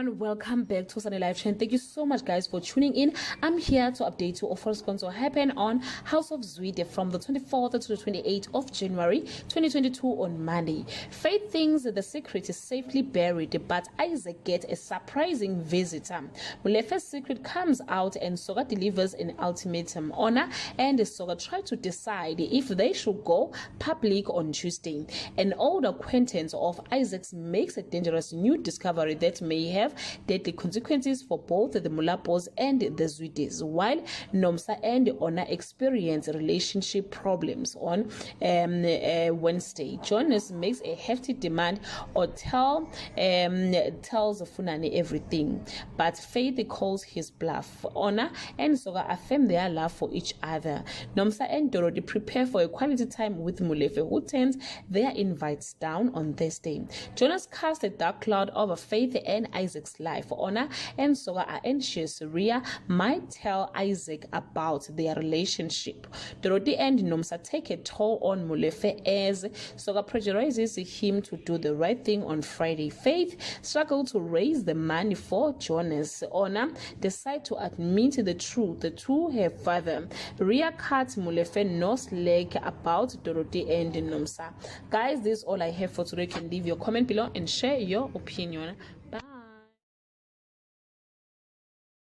everyone, welcome back to Sunday Live Trend. Thank you so much guys for tuning in. I'm here to update you of what's going to happen on House of Zwide from the 24th to the 28th of January 2022 on Monday. Faith thinks that the secret is safely buried, but Isaac gets a surprising visitor. Mulefe's secret comes out and Soga delivers an ultimatum. Honor and Soga try to decide if they should go public on Tuesday. An old acquaintance of Isaac's makes a dangerous new discovery that may have deadly consequences for both the Mulapos and the Zwides, while Nomsa and Honor experience relationship problems on Wednesday. Jonas makes a hefty demand or tells Funani everything, but Faith calls his bluff. Honor and Soga affirm their love for each other. Nomsa and Dorothy prepare for a quality time with Mulefe, who turns their invites down on Thursday. Jonas casts a dark cloud over Faith and Isaac's life. Honor and Soga are anxious Ria might tell Isaac about their relationship. Dorothy and Nomsa take a toll on Mulefe as Soga pressurizes him to do the right thing on Friday. Faith struggles to raise the money for Jonas. Honor decide to admit the truth to her father. Ria cuts Mulefe nose leg about Dorothy and Nomsa. Guys, this is all I have for today. You can leave your comment below and share your opinion. Bye.